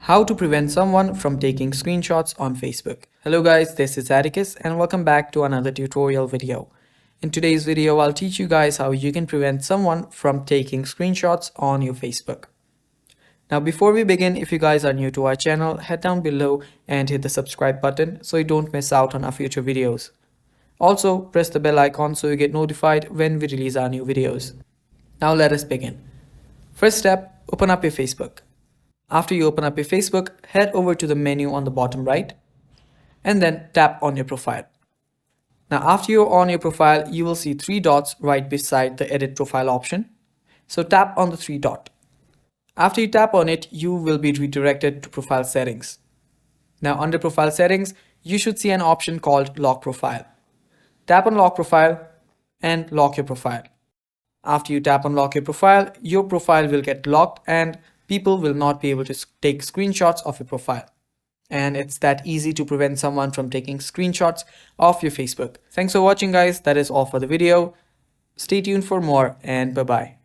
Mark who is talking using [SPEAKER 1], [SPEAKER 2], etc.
[SPEAKER 1] How to prevent someone from taking screenshots on Facebook. Hello guys, this is Atticus and welcome back to another tutorial video. In today's video, I'll teach you guys how you can prevent someone from taking screenshots on your Facebook. Now before we begin, if you guys are new to our channel, head down below and hit the subscribe button so you don't miss out on our future videos. Also, press the bell icon so you get notified when we release our new videos. Now let us begin. First step, open up your Facebook. After you open up your Facebook, head over to the menu on the bottom right and then tap on your profile. Now after you're on your profile, you will see three dots right beside the edit profile option. So tap on the three dot. After you tap on it, you will be redirected to profile settings. Now under profile settings, you should see an option called lock profile. Tap on lock profile and lock your profile. After you tap on lock your profile will get locked and people will not be able to take screenshots of your profile. And it's that easy to prevent someone from taking screenshots of your Facebook. Thanks for watching guys. That is all for the video. Stay tuned for more and bye-bye.